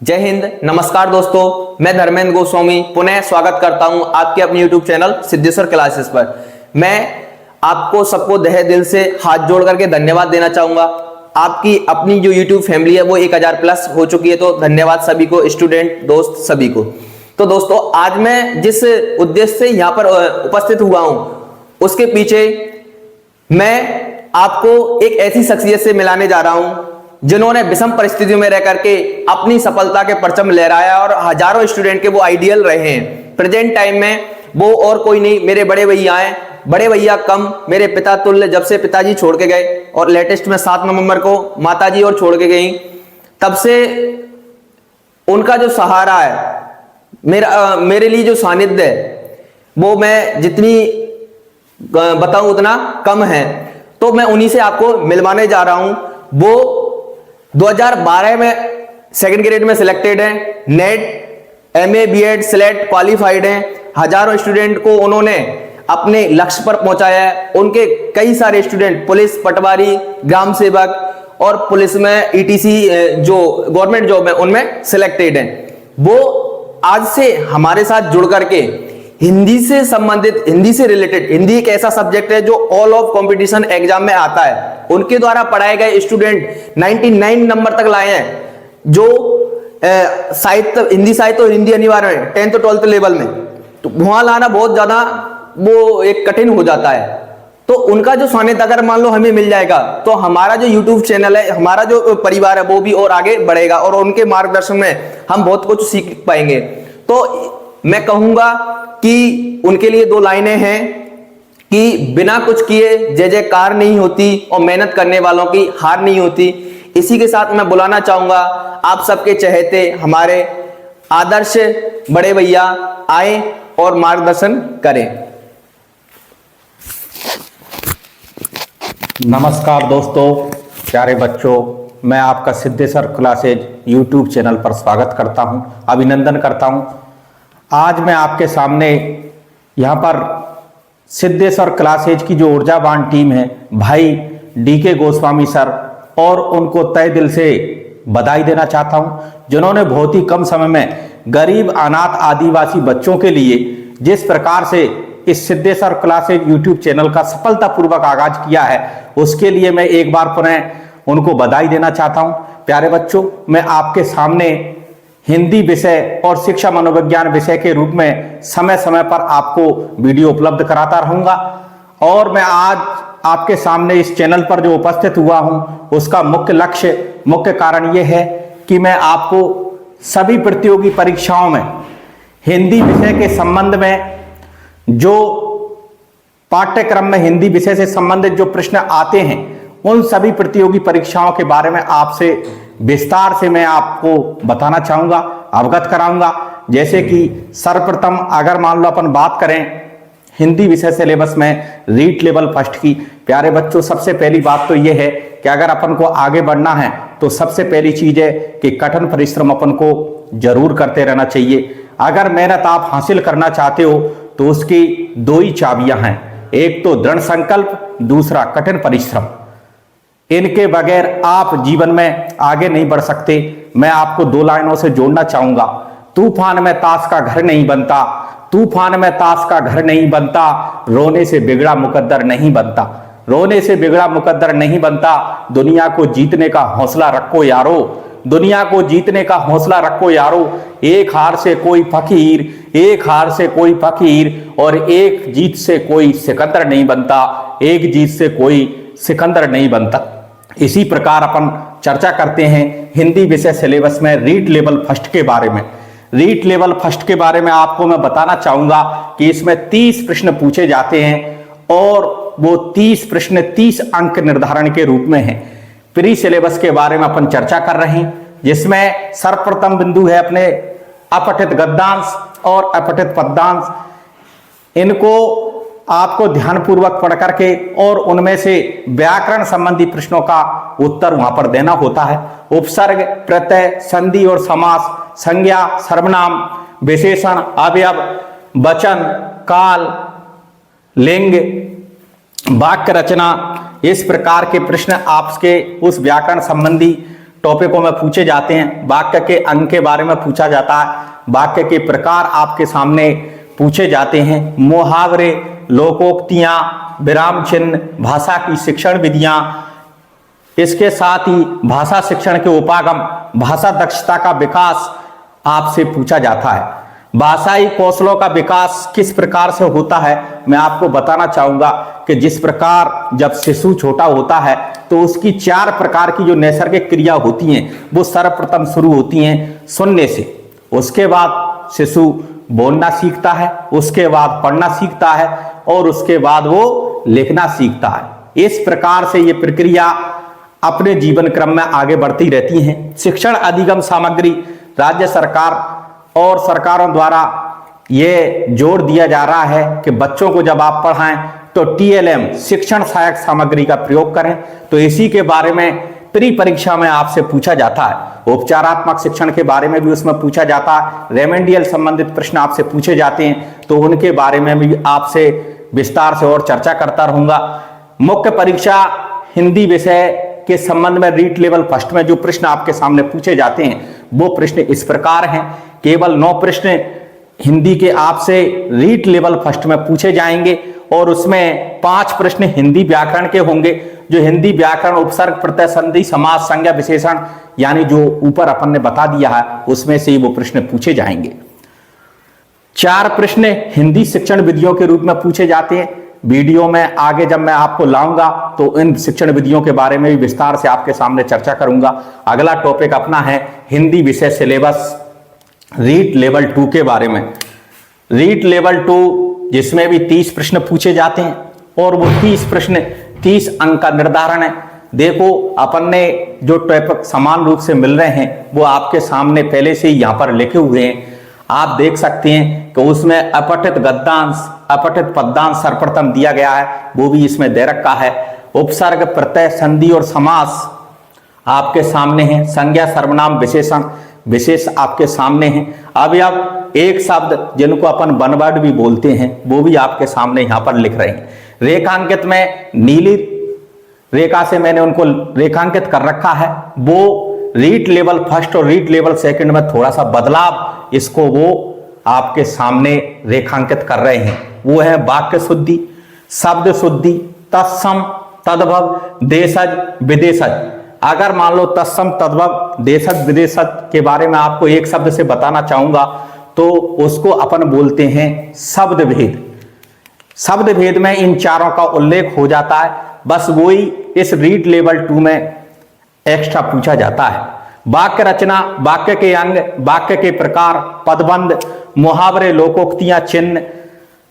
जय हिंद। नमस्कार दोस्तों, मैं धर्मेंद्र गोस्वामी पुनः स्वागत करता हूं आपके अपने YouTube चैनल सिद्धेश्वर क्लासेस पर। मैं आपको सबको तहे दिल से हाथ जोड़ करके धन्यवाद देना चाहूंगा। आपकी अपनी जो YouTube फैमिली है वो 1000 प्लस हो चुकी है, तो धन्यवाद सभी को, स्टूडेंट दोस्त सभी को। तो दोस्तों, आज मैं जिस उद्देश्य से यहाँ पर उपस्थित हुआ हूं उसके पीछे मैं आपको एक ऐसी शख्सियत से मिलाने जा रहा हूं जिन्होंने विषम परिस्थितियों में रह करके अपनी सफलता के परचम लहराया और हजारों स्टूडेंट के वो आइडियल रहे हैं। प्रेजेंट टाइम में वो और कोई नहीं, मेरे बड़े भैया हैं। बड़े भैया कम, मेरे पिता तुल्य। जब से पिताजी छोड़ के गए और लेटेस्ट में 7 नवंबर को माताजी और छोड़ के गई, तब से उनका जो सहारा है, मेरे लिए जो सानिध्य है, वो मैं जितनी बताऊं उतना कम है। तो मैं उन्हीं से आपको मिलवाने जा रहा हूं। वो 2012 में सेकंड ग्रेड में सिलेक्टेड है, NET MA BEd select qualified हैं। हजारों स्टूडेंट को उन्होंने अपने लक्ष्य पर पहुंचाया है। उनके कई सारे स्टूडेंट पुलिस, पटवारी, ग्राम सेवक और पुलिस में ईटीसी जो गवर्नमेंट जॉब है उनमें सिलेक्टेड हैं। वो आज से हमारे साथ जुड़ करके हिंदी से संबंधित, हिंदी से रिलेटेड, हिंदी एक ऐसा सब्जेक्ट है जो ऑल ऑफ कंपटीशन एग्जाम में आता है। उनके द्वारा पढ़ाए गए स्टूडेंट 99 नंबर तक लाए हैं। जो साहित्य, हिंदी साहित्य और हिंदी अनिवार्य है 10th 12th लेवल में, तो वहां लाना बहुत ज्यादा वो एक कठिन हो जाता है। तो उनका जो सानिध्य अगर मान लो हमें मिल जाएगा तो हमारा जो यूट्यूब चैनल है, हमारा जो परिवार है वो भी और आगे बढ़ेगा और उनके मार्गदर्शन में हम बहुत कुछ सीख पाएंगे। तो मैं कहूंगा कि उनके लिए 2 लाइनें हैं कि बिना कुछ किए जय जयकार नहीं होती और मेहनत करने वालों की हार नहीं होती। इसी के साथ मैं बुलाना चाहूंगा आप सबके चहेते हमारे आदर्श बड़े भैया आए और मार्गदर्शन करें। नमस्कार दोस्तों, प्यारे बच्चों, मैं आपका सिद्धेश्वर क्लासेज यूट्यूब चैनल पर स्वागत करता हूं, अभिनंदन करता हूं। आज मैं आपके सामने यहाँ पर सिद्धेश्वर क्लासेज की जो ऊर्जावान टीम है, भाई डीके गोस्वामी सर, और उनको तहे दिल से बधाई देना चाहता हूँ, जिन्होंने बहुत ही कम समय में गरीब, अनाथ, आदिवासी बच्चों के लिए जिस प्रकार से इस सिद्धेश्वर क्लासेज यूट्यूब चैनल का सफलतापूर्वक आगाज किया है, उसके लिए मैं एक बार पुनः उनको बधाई देना चाहता हूँ। प्यारे बच्चों, मैं आपके सामने हिंदी विषय और शिक्षा मनोविज्ञान विषय के रूप में समय समय पर आपको वीडियो उपलब्ध कराता रहूंगा। और मैं आज आपके सामने इस चैनल पर जो उपस्थित हुआ हूं, उसका मुख्य लक्ष्य, मुख्य कारण यह है कि मैं आपको सभी प्रतियोगी परीक्षाओं में हिंदी विषय के संबंध में, जो पाठ्यक्रम में हिंदी विषय से संबंधित जो प्रश्न आते हैं, उन सभी प्रतियोगी परीक्षाओं के बारे में आपसे विस्तार से मैं आपको बताना चाहूंगा, अवगत कराऊंगा। जैसे कि सर्वप्रथम अगर मान लो अपन बात करें हिंदी विषय सिलेबस में रीट लेवल फर्स्ट की, प्यारे बच्चों, सबसे पहली बात तो यह है कि अगर अपन को आगे बढ़ना है तो सबसे पहली चीज है कि कठिन परिश्रम अपन को जरूर करते रहना चाहिए। अगर मेहनत आप हासिल करना चाहते हो तो उसकी 2 ही चाबियां हैं, एक तो दृढ़ संकल्प, दूसरा कठिन परिश्रम। इनके बगैर आप जीवन में आगे नहीं बढ़ सकते। मैं आपको 2 लाइनों से जोड़ना चाहूंगा। तूफान में ताश का घर नहीं बनता, तूफान में ताश का घर नहीं बनता, रोने से बिगड़ा मुकद्दर नहीं बनता, रोने से बिगड़ा मुकद्दर नहीं बनता। दुनिया को जीतने का हौसला रखो यारो, दुनिया को जीतने का हौसला रखो यारो। एक हार से कोई फकीर, एक हार से कोई फकीर, और एक जीत से कोई सिकंदर नहीं बनता, एक जीत से कोई सिकंदर नहीं बनता। इसी प्रकार अपन चर्चा करते हैं हिंदी विषय सिलेबस में रीट लेवल फर्स्ट के बारे में। रीट लेवल फर्स्ट के बारे में आपको मैं बताना चाहूंगा कि इसमें 30 प्रश्न पूछे जाते हैं और वो 30 प्रश्न 30 अंक निर्धारण के रूप में हैं। प्री सिलेबस के बारे में अपन चर्चा कर रहे हैं, जिसमें सर्वप्रथम बिंदु है अपने अपठित गद्यांश और अपठित पद्यांश। इनको आपको ध्यानपूर्वक पढ़ करके और उनमें से व्याकरण संबंधी प्रश्नों का उत्तर वहां पर देना होता है। उपसर्ग, प्रत्यय, संधि और समास, संज्ञा, सर्वनाम, विशेषण, अवयव, वचन, काल, लिंग, वाक्य रचना, इस प्रकार के प्रश्न आपके उस व्याकरण संबंधी टॉपिकों में पूछे जाते हैं। वाक्य के अंग के बारे में पूछा जाता है, वाक्य के प्रकार आपके सामने पूछे जाते हैं, मुहावरे, लोकोक्तियां, विराम चिन्ह, भाषा की शिक्षण विधियां, इसके साथ ही भाषा शिक्षण के उपागम, भाषा दक्षता का विकास आपसे पूछा जाता है। भाषाई कौशलों का विकास किस प्रकार से होता है, मैं आपको बताना चाहूंगा कि जिस प्रकार जब शिशु छोटा होता है तो उसकी 4 प्रकार की जो नैसर्गिक क्रिया होती हैं वो सर्वप्रथम शुरू होती हैं सुनने से। उसके बाद शिशु बोलना सीखता है, उसके बाद पढ़ना सीखता है और उसके बाद वो लिखना सीखता है। इस प्रकार से ये प्रक्रिया अपने जीवन क्रम में आगे बढ़ती रहती हैं। शिक्षण अधिगम सामग्री राज्य सरकार और सरकारों द्वारा ये जोर दिया जा रहा है कि बच्चों को जब आप पढ़ाएं तो TLM शिक्षण सहायक सामग्री का प्रयोग करें। तो इसी के बारे में प्री परीक्षा में आपसे पूछा जाता है। उपचारात्मक शिक्षण के बारे में भी उसमें पूछा जाता है। रेमेडियल संबंधित प्रश्न आपसे पूछे जाते हैं, तो उनके बारे में भी आपसे विस्तार से और चर्चा करता रहूंगा। मुख्य परीक्षा हिंदी विषय के संबंध में रीट लेवल फर्स्ट में जो प्रश्न आपके सामने पूछे जाते हैं वो प्रश्न इस प्रकार हैं। केवल 9 प्रश्न हिंदी के आपसे रीट लेवल फर्स्ट में पूछे जाएंगे और उसमें 5 प्रश्न हिंदी व्याकरण के होंगे। जो हिंदी व्याकरण उपसर्ग, प्रत्यय, संधि, समास, संज्ञा, विशेषण यानी जो ऊपर अपन ने बता दिया है उसमें से ही वो प्रश्न पूछे जाएंगे। 4 प्रश्न हिंदी शिक्षण विधियों के रूप में पूछे जाते हैं। वीडियो में आगे जब मैं आपको लाऊंगा तो इन शिक्षण विधियों के बारे में भी विस्तार से आपके सामने चर्चा करूंगा। अगला टॉपिक अपना है हिंदी विषय सिलेबस रीट लेवल 2 के बारे में। रीट लेवल 2 जिसमें भी 30 प्रश्न पूछे जाते हैं और वो 30 प्रश्न 30 अंक का निर्धारण है। देखो अपन ने जो टॉपिक समान रूप से मिल रहे हैं वो आपके सामने पहले से ही यहाँ पर लिखे हुए हैं। आप देख सकते हैं कि उसमें अपठित गद्यांश, अपठित पद्यांश सर्वप्रथम दिया गया है, वो भी इसमें दे रखा है। उपसर्ग, प्रत्यय, संधि और समास आपके सामने है। संज्ञा, सर्वनाम, विशेषण, विशेष आपके सामने हैं। अब एक शब्द जिनको अपन वन वर्ड भी बोलते हैं वो भी आपके सामने यहाँ पर लिख रहे हैं। रेखांकित में नीली रेखा से मैंने उनको रेखांकित कर रखा है। वो रीट लेवल फर्स्ट और रीट लेवल सेकंड में थोड़ा सा बदलाव इसको वो आपके सामने रेखांकित कर रहे हैं। वो है वाक्य शुद्धि, शब्द शुद्धि, तत्सम, तद्भव, देशज, विदेशज। अगर मान लो तत्सम, तद्भव, देशज, विदेशज के बारे में आपको एक शब्द से बताना चाहूंगा तो उसको अपन बोलते हैं शब्द भेद। शब्द भेद में इन चारों का उल्लेख हो जाता है, बस वही इस रीट लेवल 2 में एक्स्ट्रा पूछा जाता है। वाक्य रचना, वाक्य के अंग, वाक्य के प्रकार, पदबंध, मुहावरे, लोकोक्तियां, चिन्ह,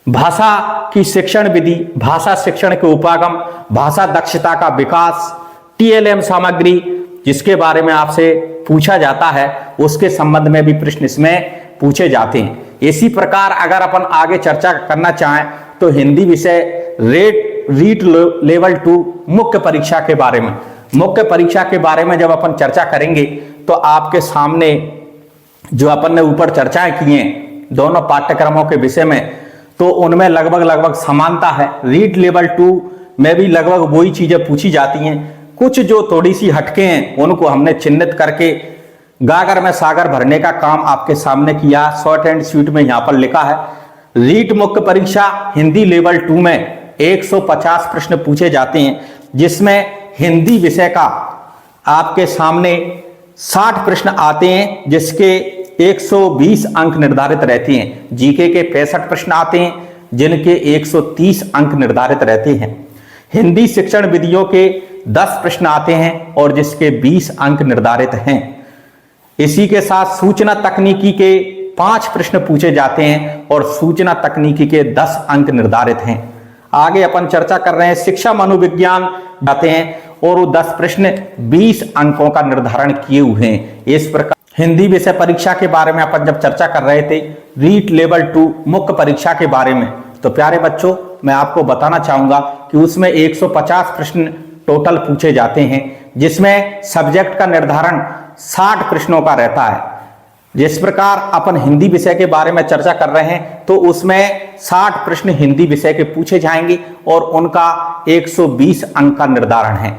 भाषा की शिक्षण विधि, भाषा शिक्षण के उपागम, भाषा दक्षता का विकास, TLM सामग्री जिसके बारे में आपसे पूछा जाता है उसके संबंध में भी प्रश्न इसमें पूछे जाते हैं। इसी प्रकार अगर अपन आगे चर्चा करना चाहें तो हिंदी विषय रीट लेवल 2 मुख्य परीक्षा के बारे में, मुख्य परीक्षा के बारे में जब अपन चर्चा करेंगे तो आपके सामने जो अपन ने ऊपर चर्चाएं की हैं दोनों पाठ्यक्रमों के विषय में, तो उनमें लगभग समानता है। रीट लेवल 2 में भी लगभग वही चीजें पूछी जाती हैं। कुछ जो थोड़ी सी हटके हैं उनको हमने चिन्हित करके गागर में सागर भरने का काम आपके सामने किया। शॉर्ट एंड स्वीट में यहां पर लिखा है रीट मुख्य परीक्षा हिंदी लेवल 2 में 150 प्रश्न पूछे जाते हैं, जिसमें हिंदी विषय का आपके सामने 60 प्रश्न आते हैं जिसके 120 अंक निर्धारित रहते हैं। जीके के 65 प्रश्न आते हैं जिनके 130 अंक निर्धारित रहते हैं। हिंदी शिक्षण विधियों के 10 प्रश्न आते हैं और जिसके 20 अंक निर्धारित हैं। इसी के साथ सूचना तकनीकी के 5 प्रश्न पूछे जाते हैं और सूचना तकनीकी के 10 अंक निर्धारित हैं। आगे अपन चर्चा कर रहे हैं शिक्षा मनोविज्ञान जाते हैं और वो 10 प्रश्न 20 अंकों का निर्धारण किए हुए हैं। इस प्रकार हिंदी विषय परीक्षा के बारे में अपन जब चर्चा कर रहे थे रीट लेवल 2 मुख्य परीक्षा के बारे में, तो प्यारे बच्चों मैं आपको बताना चाहूंगा कि उसमें 150 प्रश्न टोटल पूछे जाते हैं, जिसमें सब्जेक्ट का निर्धारण 60 प्रश्नों का रहता है। जिस प्रकार अपन हिंदी विषय के बारे में चर्चा कर रहे हैं तो उसमें 60 प्रश्न हिंदी विषय के पूछे जाएंगे और उनका 120 अंक का निर्धारण है।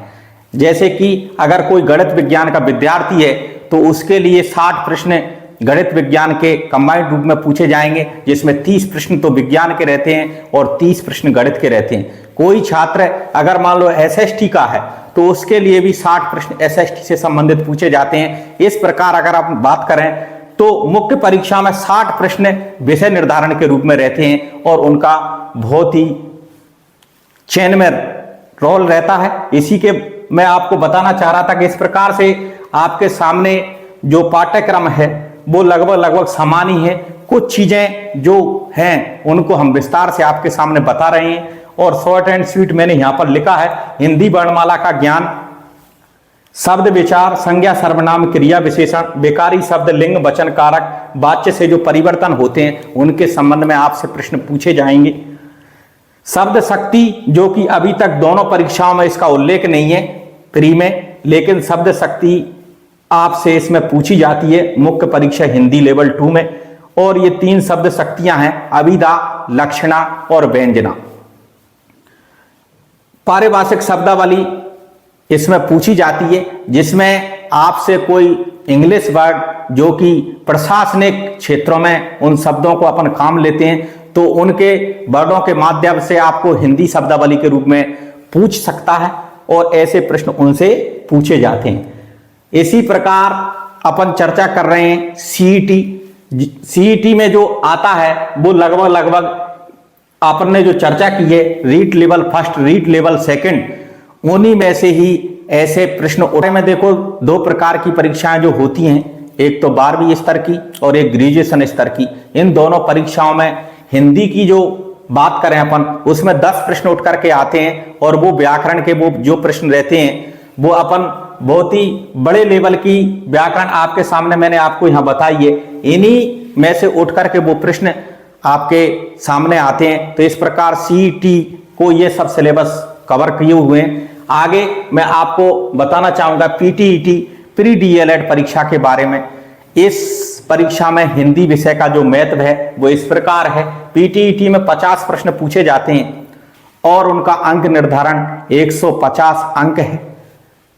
जैसे कि अगर कोई गणित विज्ञान का विद्यार्थी है तो उसके लिए 60 प्रश्न गणित विज्ञान के कंबाइंड रूप में पूछे जाएंगे, जिसमें 30 प्रश्न तो विज्ञान के रहते हैं और 30 प्रश्न गणित के रहते हैं। कोई छात्र अगर मान लो एसएसटी का है तो उसके लिए भी 60 प्रश्न एसएसटी से संबंधित पूछे जाते हैं। इस प्रकार अगर आप बात करें तो मुख्य परीक्षा में 60 प्रश्न विषय निर्धारण के रूप में रहते हैं और उनका बहुत ही चयन में रोल रहता है। इसी के मैं आपको बताना चाह रहा था कि इस प्रकार से आपके सामने जो पाठ्यक्रम है वो लगभग समान ही है। कुछ चीजें जो हैं उनको हम विस्तार से आपके सामने बता रहे हैं और शॉर्ट एंड स्वीट मैंने यहां पर लिखा है। हिंदी वर्णमाला का ज्ञान, शब्द विचार, संज्ञा सर्वनाम क्रिया विशेषण, बेकारी शब्द, लिंग वचन कारक, वाच्य से जो परिवर्तन होते हैं उनके संबंध में आपसे प्रश्न पूछे जाएंगे। शब्द शक्ति, जो कि अभी तक दोनों परीक्षाओं में इसका उल्लेख नहीं है प्री में, लेकिन शब्द शक्ति आपसे इसमें पूछी जाती है मुख्य परीक्षा हिंदी लेवल 2 में। और ये 3 शब्द शक्तियां हैं, अभिधा, लक्षणा और व्यंजना। पारिभाषिक शब्दावली इसमें पूछी जाती है, जिसमें आपसे कोई इंग्लिश वर्ड जो कि प्रशासनिक क्षेत्रों में उन शब्दों को अपन काम लेते हैं तो उनके वर्डों के माध्यम से आपको हिंदी शब्दावली के रूप में पूछ सकता है और ऐसे प्रश्न उनसे पूछे जाते हैं। इसी प्रकार अपन चर्चा कर रहे हैं सीईटी। सीईटी में जो आता है वो लगभग अपन ने जो चर्चा की है REET level first, REET level second, उन्हीं में से ही ऐसे प्रश्न उठे में। देखो 2 प्रकार की परीक्षाएं जो होती हैं, एक तो 12वीं स्तर की और एक ग्रेजुएशन स्तर की। इन दोनों परीक्षाओं में हिंदी की जो बात करें अपन, उसमें 10 प्रश्न उठ करके आते हैं और वो व्याकरण के वो जो प्रश्न रहते हैं वो अपन बहुत ही बड़े लेवल की व्याकरण आपके सामने मैंने आपको यहां बताई है। इन्हीं में से उठ करके वो प्रश्न आपके सामने आते हैं। तो इस प्रकार सीईटी को ये सब सिलेबस कवर किए हुए हैं। आगे मैं आपको बताना चाहूंगा पीटीईटी, प्री डीएलएड परीक्षा के बारे में। इस परीक्षा में हिंदी विषय का जो महत्व है वो इस प्रकार है। पीटीईटी में 50 प्रश्न पूछे जाते हैं और उनका अंक निर्धारण 150 अंक है।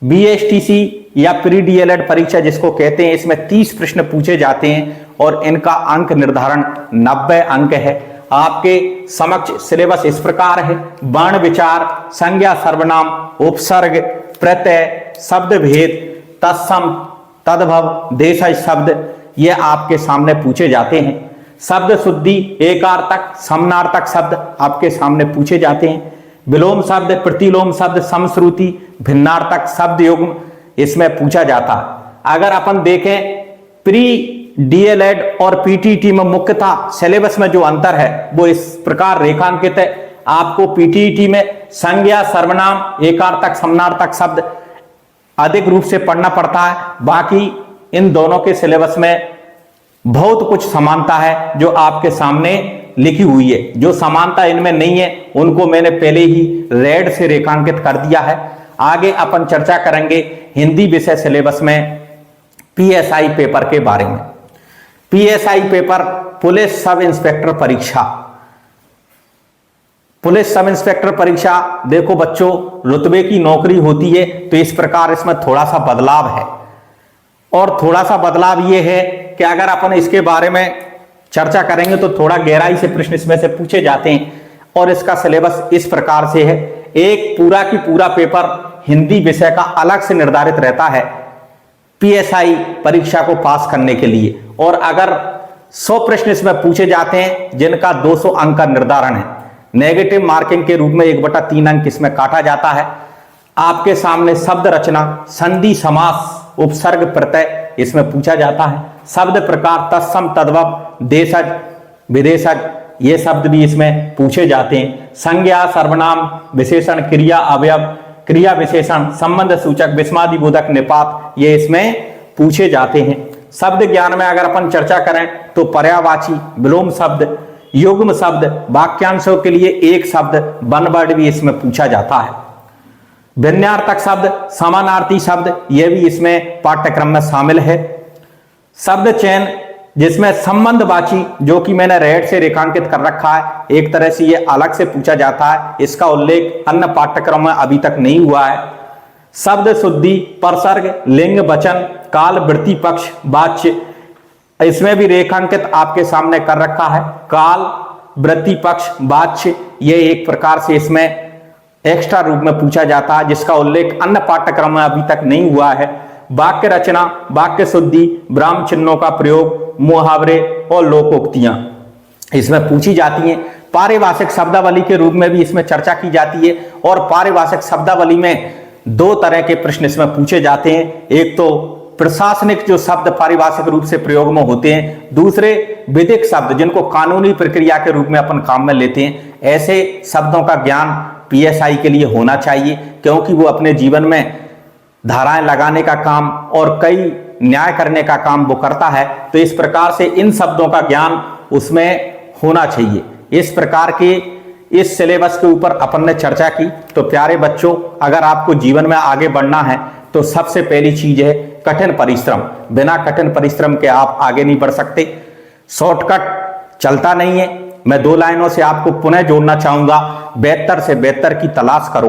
बीएसटीसी या प्री डीएलएड परीक्षा जिसको कहते हैं, इसमें 30 प्रश्न पूछे जाते हैं और इनका अंक निर्धारण 90 अंक है। आपके समक्ष सिलेबस इस प्रकार है। वर्ण विचार, संज्ञा सर्वनाम, उपसर्ग, प्रत्यय, शब्द भेद, तत्सम, तद्भव, देशज शब्द, ये आपके सामने पूछे जाते हैं। शब्द शुद्धि, एकार्थक, समनार्थक शब्द आपके सामने पूछे जाते हैं। विलोम शब्द, प्रतिलोम शब्द, समश्रुति, भिन्नार्थक, शब्द युग्म इसमें पूछा जाता है। अगर अपन देखें प्री डीएलएड और पीटीईटी में मुख्यतः सिलेबस में जो अंतर है वो इस प्रकार रेखांकित है। आपको पीटीईटी में संज्ञा सर्वनाम, एकार्थक, समनार्थक शब्द अधिक रूप से पढ़ना पड़ता है। बाकी इन दोनों के सिलेबस में बहुत कुछ समानता है जो आपके सामने लिखी हुई है। जो समानता इनमें नहीं है उनको मैंने पहले ही रेड से रेखांकित कर दिया है। आगे अपन चर्चा करेंगे हिंदी विषय सिलेबस में पीएसआई पेपर के बारे में। PSI paper police sub inspector परीक्षा। पुलिस सब इंस्पेक्टर परीक्षा, देखो बच्चों, रुतबे की नौकरी होती है तो इस प्रकार इसमें थोड़ा सा बदलाव है। और थोड़ा सा बदलाव यह है कि अगर अपन इसके बारे में चर्चा करेंगे तो थोड़ा गहराई से प्रश्न इसमें से पूछे जाते हैं। और इसका सिलेबस इस प्रकार से है। एक पूरा की पूरा पेपर हिंदी विषय का अलग से निर्धारित रहता है पीएसआई परीक्षा को पास करने के लिए। और अगर 100 प्रश्न इसमें पूछे जाते हैं जिनका 200 अंक का निर्धारण है। नेगेटिव मार्किंग के रूप में 1/3 अंक इसमें काटा जाता है। आपके सामने शब्द रचना, संधि, समास, उपसर्ग, प्रत्यय इसमें पूछा जाता है। शब्द प्रकार, तत्सम, तद्भव, देशज, विदेशज, ये शब्द भी इसमें पूछे जाते हैं। संज्ञा, सर्वनाम, विशेषण, क्रिया, अवयव, क्रिया विशेषण, संबंध सूचक, विस्मादिबोधक, निपात, ये इसमें पूछे जाते हैं। शब्द ज्ञान में अगर अपन चर्चा करें तो पर्यायवाची, विलोम शब्द, युग्म शब्द, वाक्यांशों के लिए एक शब्द, वन वर्ड भी इसमें पूछा जाता है। भिन्नार्थक शब्द, समानार्थी शब्द, यह भी इसमें पाठ्यक्रम में शामिल है। शब्द चयन जिसमें संबंधवाची, जो कि मैंने रेड से रेखांकित कर रखा है, एक तरह से यह अलग से पूछा जाता है। इसका उल्लेख अन्य पाठ्यक्रम में अभी तक नहीं हुआ है। शब्द शुद्धि, प्रसर्ग, लिंग, वचन, काल, वृत्ति, पक्ष, वाच्य, इसमें भी रेखांकित आपके सामने कर रखा है। काल, वृत्ति, पक्ष, वाच्य, ये एक प्रकार से इसमें एक्स्ट्रा रूप में पूछा जाता है, जिसका उल्लेख अन्य पाठ्यक्रम में अभी तक नहीं हुआ है। वाक्य रचना, वाक्य शुद्धि, ब्राह्म चिन्हों का प्रयोग, मुहावरे और लोकोक्तियां इसमें पूछी जाती हैं। पारिभाषिक शब्दावली के रूप में भी इसमें चर्चा की जाती है और पारिभाषिक शब्दावली में दो तरह के प्रश्न इसमें पूछे जाते हैं। एक तो प्रशासनिक जो शब्द पारिभाषिक रूप से प्रयोग में होते हैं, दूसरे विधिक शब्द जिनको कानूनी प्रक्रिया के रूप में अपन काम में लेते हैं। ऐसे शब्दों का ज्ञान पीएसआई के लिए होना चाहिए, क्योंकि वो अपने जीवन में धाराएं लगाने का काम और कई न्याय करने का काम वो करता है। तो इस प्रकार से इन शब्दों का ज्ञान उसमें होना चाहिए। इस प्रकार के इस सिलेबस के ऊपर अपन ने चर्चा की। तो प्यारे बच्चों, अगर आपको जीवन में आगे बढ़ना है तो सबसे पहली चीज है कठिन परिश्रम। बिना कठिन परिश्रम के आप आगे नहीं बढ़ सकते। शॉर्टकट चलता नहीं है। मैं दो लाइनों से आपको पुनः जोड़ना चाहूंगा। बेहतर से बेहतर की तलाश करो,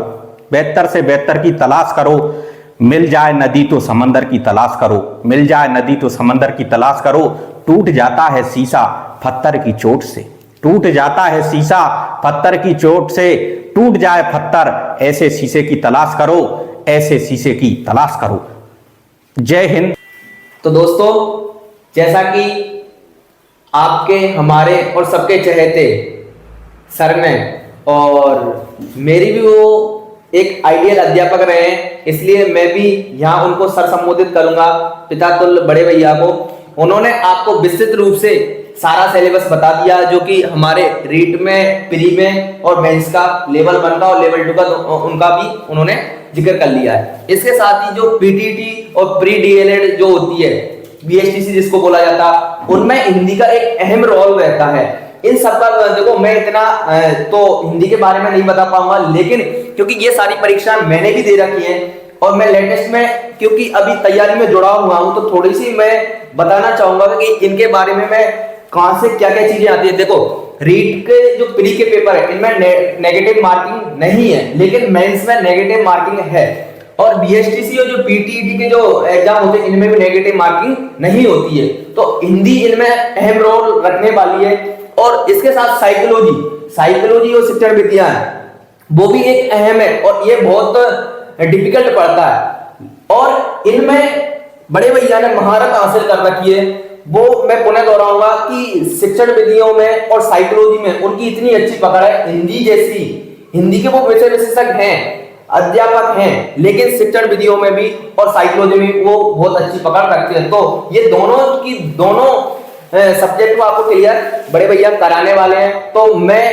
बेहतर से बेहतर की तलाश करो। मिल जाए नदी तो समंदर की तलाश करो, मिल जाए नदी तो समंदर की तलाश करो। टूट जाता है शीशा पत्थर की चोट से, टूट जाता है शीशा पत्थर की चोट से। टूट जाए पत्थर, ऐसे शीशे की तलाश करो, ऐसे शीशे की तलाश करो। जय हिंद। तो दोस्तों, जैसा कि आपके, हमारे और सबके चहेते सर ने और मेरी भी वो एक आइडियल अध्यापक रहे हैं, इसलिए मैं भी यहाँ उनको सर संबोधित करूंगा, पिता तुल्य बड़े भैया को। उन्होंने आपको विस्तृत रूप से सारा सिलेबस बता दिया, जो कि हमारे रीट में, प्री में और मेंस का लेवल 1 का और लेवल 2 का उनका भी उन्होंने जिक्र कर लिया है। इसके साथ ही जो पीटीटी और प्री डीएलएड जो होती है, बीएचटीसी जिसको बोला जाता, उनमें हिंदी का एक अहम रोल रहता है। इन सब का देखो, मैं इतना तो हिंदी के बारे में नहीं बता पाऊंगा, लेकिन क्योंकि ये सारी परीक्षा मैंने भी दे रखी है और मैं लेटेस्ट में क्योंकि अभी तैयारी में जुड़ा हुआ हूं, तो थोड़ी सी मैं बताना चाहूंगा कि इनके बारे में मैं कहां से क्या क्या चीजें आती है। देखो, रीट के जो प्री के पेपर है, इनमें नेगेटिव मार्किंग नहीं है, लेकिन मेंस में नेगेटिव मार्किंग है। और बीएचटीसी और जो पीटीईटी के जो एग्जाम होते हैं, इनमें भी नेगेटिव मार्किंग नहीं होती है। तो हिंदी इनमें अहम रोल रखने वाली है। और इसके साथ साइकोलॉजी और शिक्षण विज्ञान वो भी एक अहम है और ये बहुत डिफिकल्ट पड़ता है और इनमें बड़े भैया ने महारत हासिल कर रखी है। वो मैं पुनः दोहराऊंगा कि शिक्षण विधियों में और साइकोलॉजी में उनकी इतनी अच्छी पकड़ है। हिंदी जैसी, हिंदी के वो विषय विशेषज्ञ हैं, अध्यापक हैं, लेकिन शिक्षण विधियों में भी और साइकोलॉजी में वो बहुत अच्छी पकड़ रखते हैं। तो ये दोनों सब्जेक्ट को आपको क्लियर बड़े भैया कराने वाले हैं। तो मैं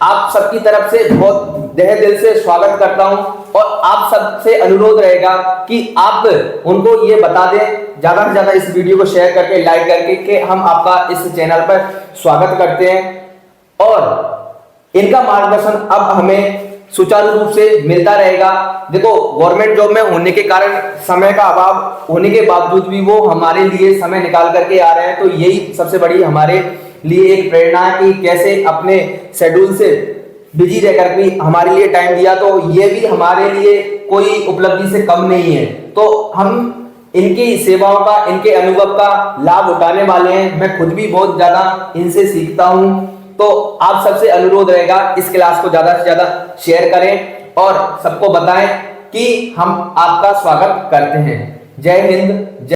आप सबकी तरफ से बहुत तहे दिल से स्वागत करता हूं और आप सबसे अनुरोध रहेगा कि आप उनको ये बता दें, ज्यादा से ज्यादा इस वीडियो को शेयर करके, लाइक करके, कि हम आपका इस चैनल पर स्वागत करते हैं और इनका मार्गदर्शन अब हमें सुचारू रूप से मिलता रहेगा। देखो, गवर्नमेंट जॉब में होने के कारण समय का अभाव होने के बावजूद भी वो हमारे लिए समय निकाल करके आ रहे हैं। तो यही सबसे बड़ी हमारे लिए एक प्रेरणा है कि कैसे अपने शेड्यूल से बिजी रहकर भी हमारे लिए टाइम दिया। तो ये भी हमारे लिए कोई उपलब्धि से कम नहीं है। तो हम इनकी सेवाओं का, इनके अनुभव का लाभ उठाने वाले हैं। मैं खुद भी बहुत ज्यादा इनसे सीखता हूं। तो आप सबसे अनुरोध रहेगा, इस क्लास को ज्यादा से ज्यादा शेयर करें और सबको बताएं कि हम आपका स्वागत करते हैं। जय हिंद।